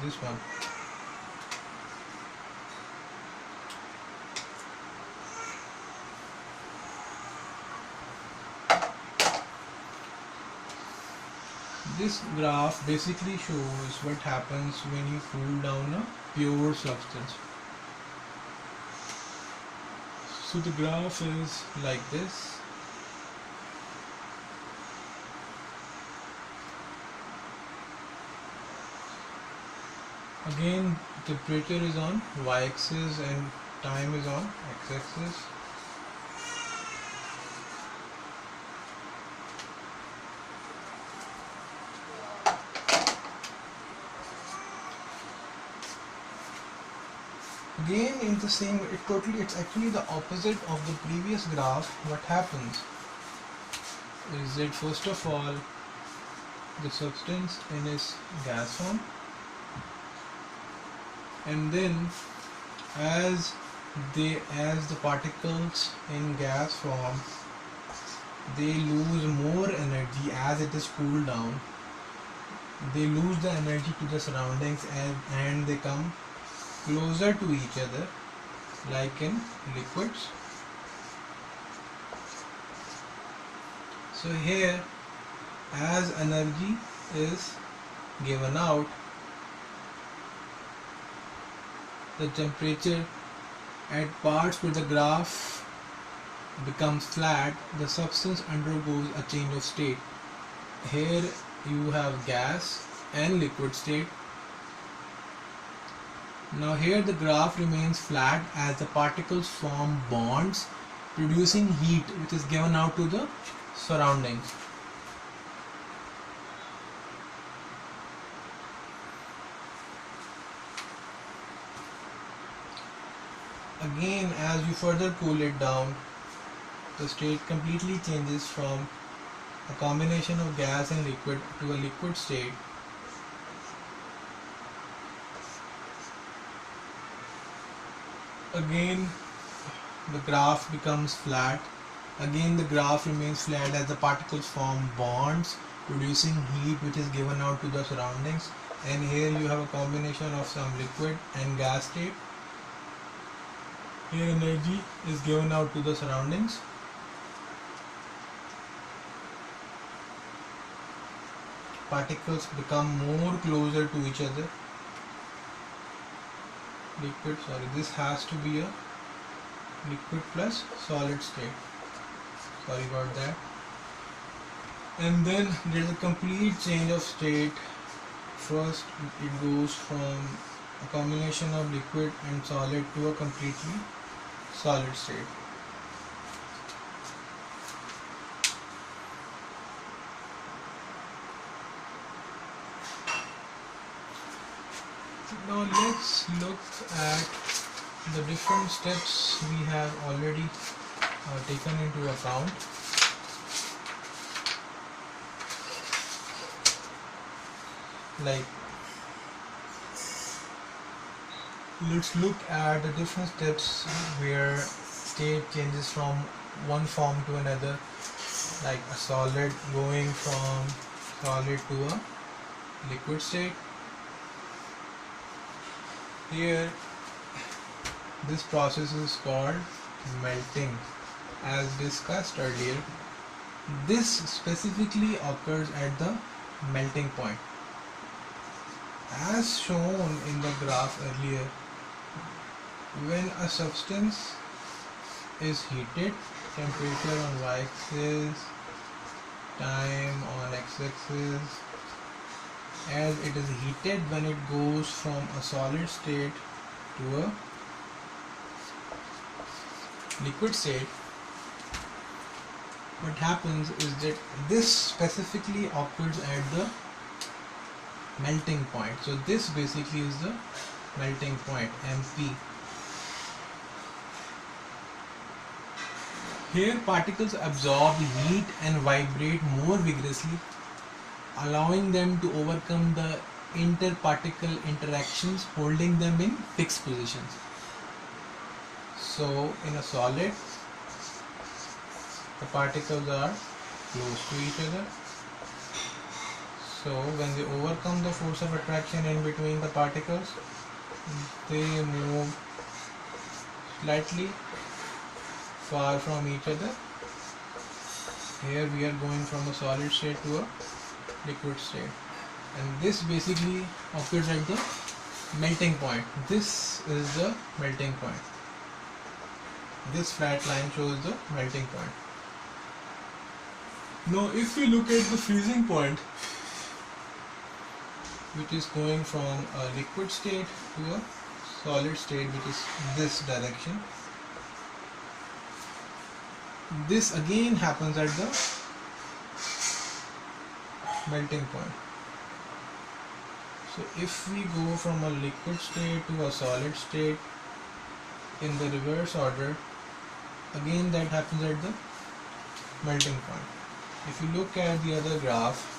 this one. This graph basically shows what happens when you cool down a pure substance. So the graph is like this. Again, temperature is on y-axis and time is on x-axis. Again, in the same, it's actually the opposite of the previous graph. What happens is that first of all, the substance in its gas form, and then as the particles in gas form, they lose more energy as it is cooled down. They lose the energy to the surroundings and they come closer to each other, like in liquids. So here, as energy is given out, the temperature at parts where the graph becomes flat, the substance undergoes a change of state. Here you have gas and liquid state. Now here the graph remains flat as the particles form bonds, producing heat which is given out to the surroundings. Again, as you further cool it down, the state completely changes from a combination of gas and liquid to a liquid state. Again, the graph becomes flat. Again, the graph remains flat as the particles form bonds, producing heat which is given out to the surroundings. And here you have a combination of some liquid and gas state. Here energy is given out to the surroundings. Particles become more closer to each other. This has to be a liquid plus solid state. Sorry about that. And then there's a complete change of state. First, it goes from a combination of liquid and solid to a completely solid state. Now let's look at the different steps we have already taken into account. Like, let's look at the different steps where state changes from one form to another, like a solid going from solid to a liquid state. Here, this process is called melting. As discussed earlier, this specifically occurs at the melting point. As shown in the graph earlier, when a substance is heated, temperature on y-axis, time on x-axis, as it is heated, when it goes from a solid state to a liquid state, what happens is that this specifically occurs at the melting point. So this basically is the melting point, MP. Here particles absorb heat and vibrate more vigorously, allowing them to overcome the interparticle interactions, holding them in fixed positions. So in a solid, the particles are close to each other. So when they overcome the force of attraction in between the particles, they move slightly far from each other. Here we are going from a solid state to a liquid state, and this basically occurs at the melting point. This is the melting point. This flat line shows the melting point. Now if we look at the freezing point, which is going from a liquid state to a solid state, which is this direction, this again happens at the melting point. So if we go from a liquid state to a solid state in the reverse order, again that happens at the melting point. If you look at the other graph,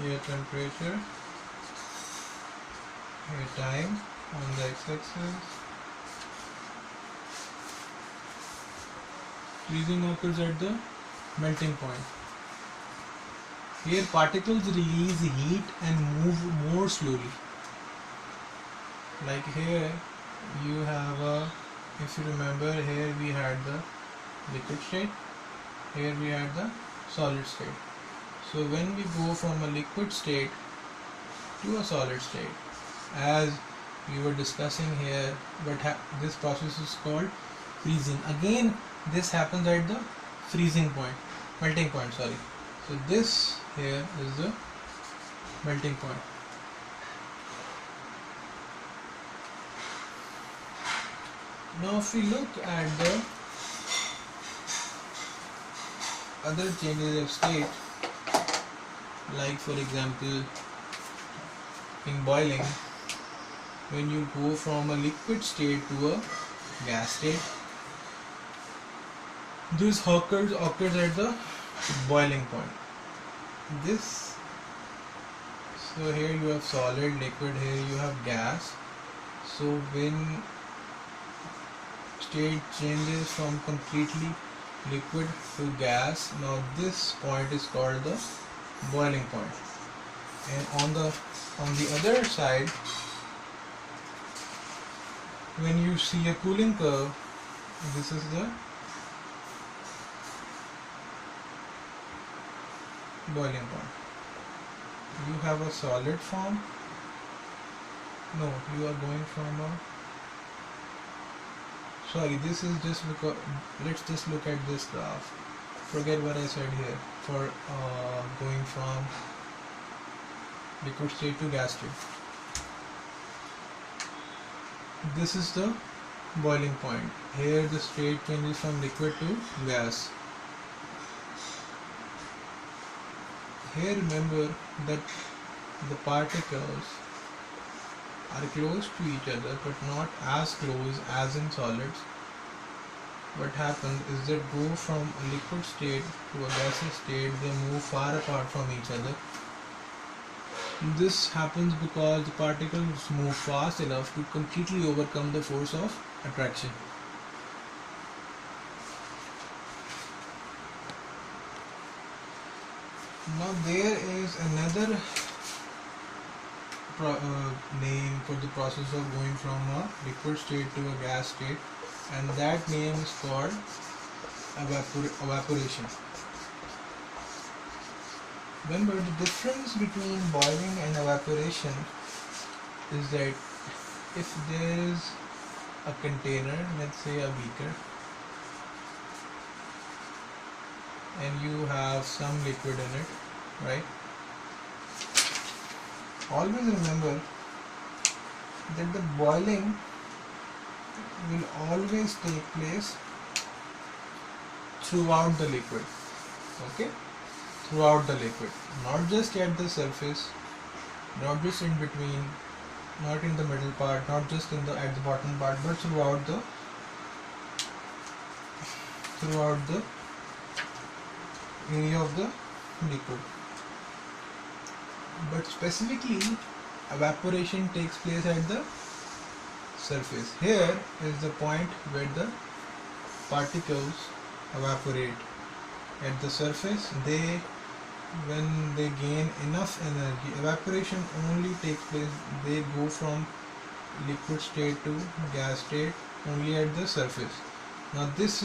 here temperature, here time on the x-axis. Freezing occurs at the melting point. Here particles release heat and move more slowly. Like here you have a, if you remember, here we had the liquid state, here we had the solid state. So when we go from a liquid state to a solid state, as we were discussing here, but this process is called freezing. Again, this happens at the freezing point, melting point, sorry. So this here is the melting point. Now if we look at the other changes of state, like for example in boiling, when you go from a liquid state to a gas state, this occurs at the boiling point. This, so here you have solid, liquid, here you have gas. So when state changes from completely liquid to gas, now this point is called the boiling point. And on the other side, when you see a cooling curve, this is the boiling point. You have a solid form. No, you are going from a, sorry, this is just because, let's just look at this graph. Forget what I said here for going from liquid state to gas state. This is the boiling point. Here the state changes from liquid to gas. Here remember that the particles are close to each other but not as close as in solids. What happens is that go from a liquid state to a gaseous state, they move far apart from each other. This happens because the particles move fast enough to completely overcome the force of attraction. Now there is another name for the process of going from a liquid state to a gas state, and that name is called evaporation. Remember, the difference between boiling and evaporation is that if there is a container, let's say a beaker, and you have some liquid in it, right? Always remember that the boiling will always take place throughout the liquid, okay? Throughout the liquid, not just at the surface, not just in between, not in the middle part, not just at the bottom part, but throughout area of the liquid. But specifically, evaporation takes place at the surface. Here is the point where the particles evaporate. At the surface, when they gain enough energy, evaporation only takes place, they go from liquid state to gas state only at the surface. Now this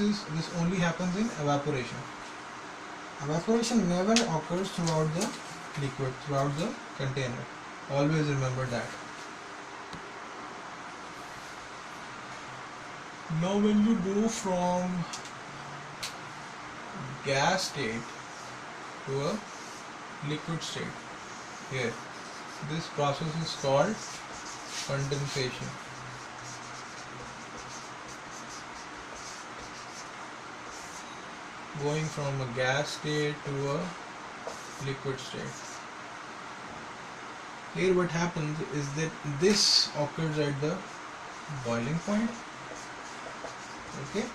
only happens in evaporation. Evaporation never occurs throughout the liquid, throughout the container. Always remember that. Now when you go from gas state to a liquid state, here, this process is called condensation. Going from a gas state to a liquid state. Here what happens is that this occurs at the boiling point. Okay,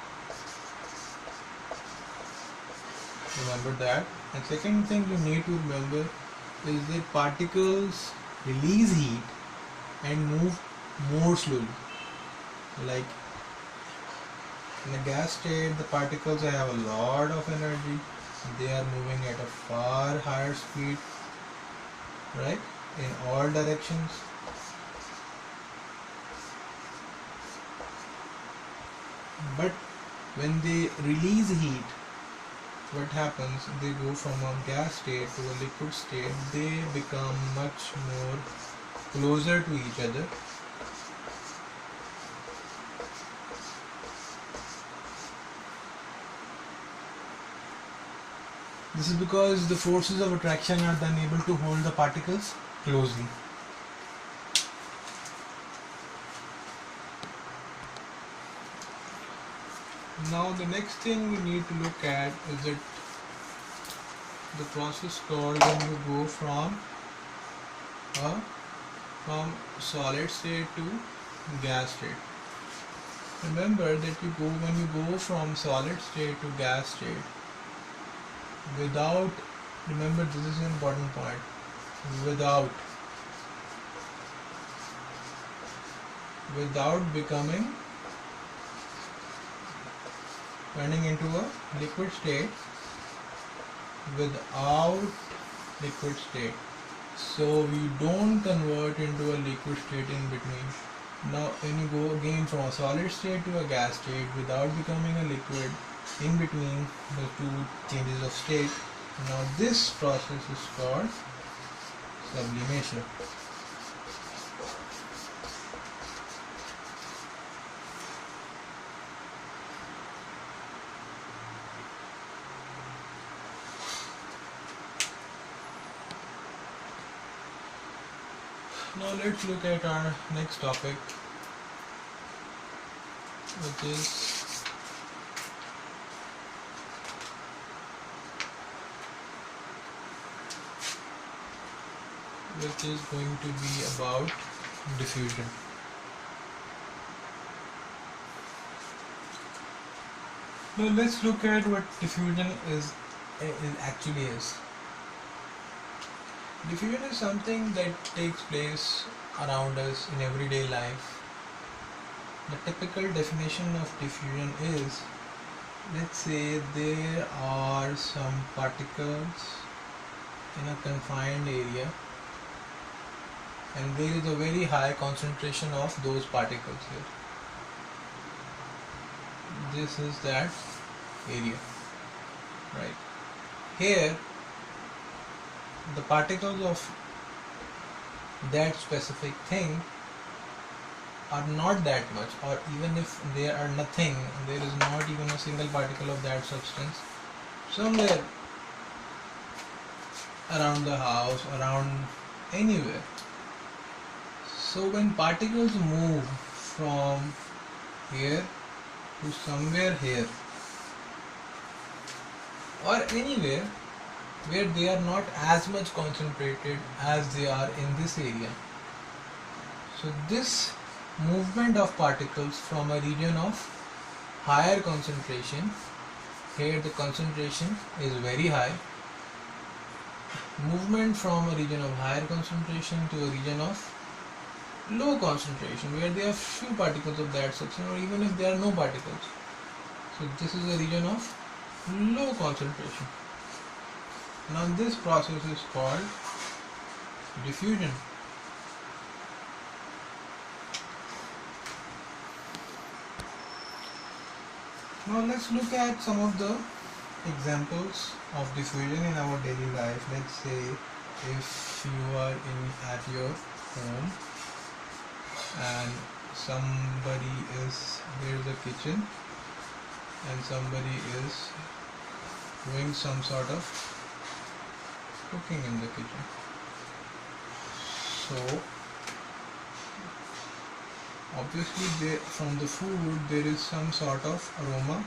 remember that. And second thing you need to remember is that particles release heat and move more slowly. Like in a gas state, the particles have a lot of energy. They are moving at a far higher speed, right, in all directions. But when they release heat, what happens? They go from a gas state to a liquid state. They become much more closer to each other. This is because the forces of attraction are then able to hold the particles closely. Now the next thing we need to look at is that the process called when you go from solid state to gas state. Remember that when you go from solid state to gas state, remember this is an important point, without turning into a liquid state, so we don't convert into a liquid state in between. Now when you go again from a solid state to a gas state without becoming a liquid, in between the two changes of state, now this process is called sublimation. Now let's look at our next topic, which is going to be about diffusion. Now let's look at what diffusion actually is. Diffusion is something that takes place around us in everyday life. The typical definition of diffusion is, let's say there are some particles in a confined area and there is a very high concentration of those particles here. This is that area, right? Here the particles of that specific thing are not that much, or even if there are nothing, there is not even a single particle of that substance somewhere around the house, around anywhere. So when particles move from here to somewhere here or anywhere where they are not as much concentrated as they are in this area, so this movement of particles from a region of higher concentration Here the concentration is very high. Movement from a region of higher concentration to a region of low concentration where there are few particles of that substance, or even if there are no particles. So this is a region of low concentration. Now this process is called diffusion. Now let's look at some of the examples of diffusion in our daily life. Let's say if you are at your home and somebody is, there's a kitchen and somebody is doing some sort of cooking in the kitchen. So obviously from the food there is some sort of aroma.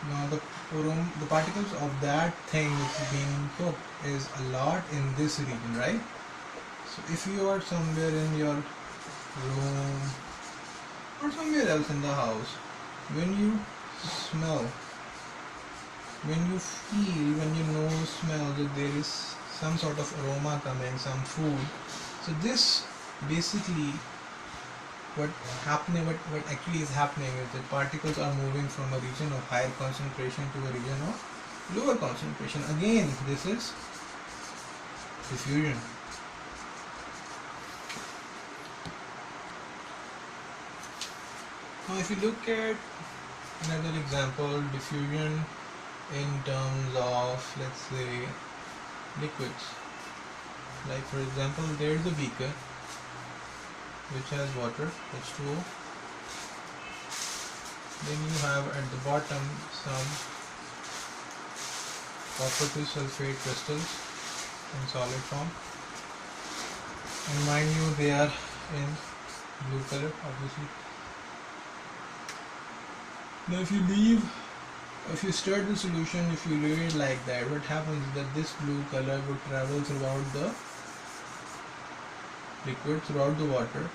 Now the particles of that thing which is being cooked is a lot in this region, right? So if you are somewhere in your room or somewhere else in the house, when you smell, when you feel, when you smell that there is some sort of aroma coming, some food, so this basically what actually is happening is that particles are moving from a region of higher concentration to a region of lower concentration. Again, this is diffusion. Now if you look at another example, diffusion in terms of, let's say, liquids. Like for example, there is a beaker which has water, H2O. Then you have at the bottom some copper 2 sulfate crystals in solid form. And mind you, they are in blue color, obviously. Now if you stir the solution, if you leave it like that, what happens is that this blue color would travel throughout the liquid, throughout the water,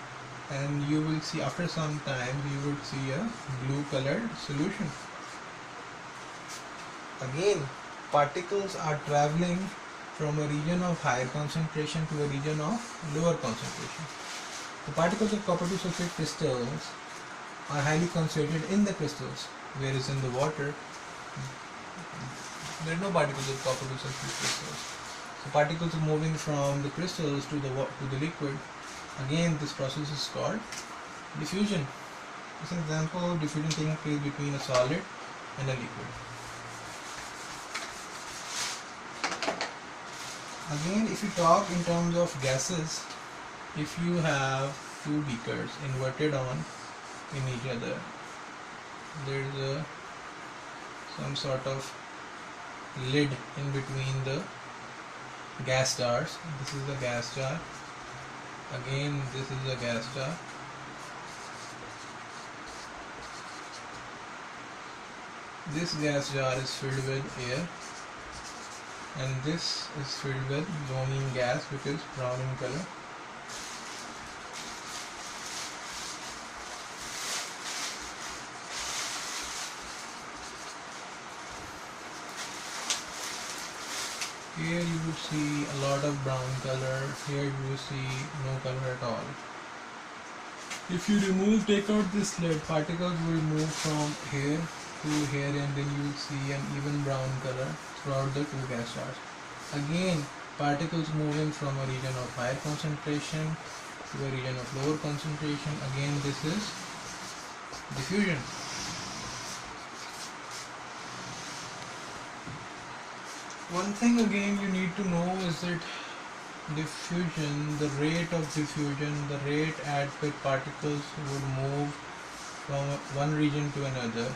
and you will see after some time you would see a blue colored solution. Again, particles are traveling from a region of higher concentration to a region of lower concentration. The particles of copper 2 sulfate crystals are highly concentrated in the crystals, whereas in the water there are no particles of copper 2 sulfate crystals. So particles are moving from the crystals to the liquid. Again, this process is called diffusion. This is an example of diffusion taking place between a solid and a liquid. Again, if you talk in terms of gases, if you have two beakers inverted on in each other, there is some sort of lid in between the gas jars. This is a gas jar. Again, this is a gas jar. This gas jar is filled with air, and this is filled with bromine gas, which is brown in color. Here you would see a lot of brown color, here you will see no color at all. If you take out this lid, particles will move from here to here, and then you will see an even brown color throughout the two gas jars. Again, particles moving from a region of higher concentration to a region of lower concentration. Again, this is diffusion. One thing again you need to know is that diffusion, the rate of diffusion, the rate at which particles would move from one region to another,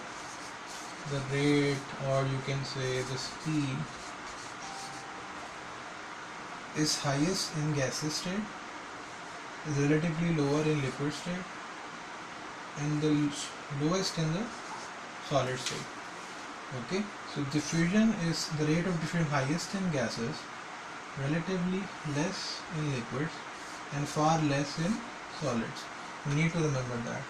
the rate, or you can say the speed, is highest in gaseous state, is relatively lower in liquid state, and the lowest in the solid state. Okay, so diffusion is the rate of diffusion highest in gases, relatively less in liquids, and far less in solids. You need to remember that.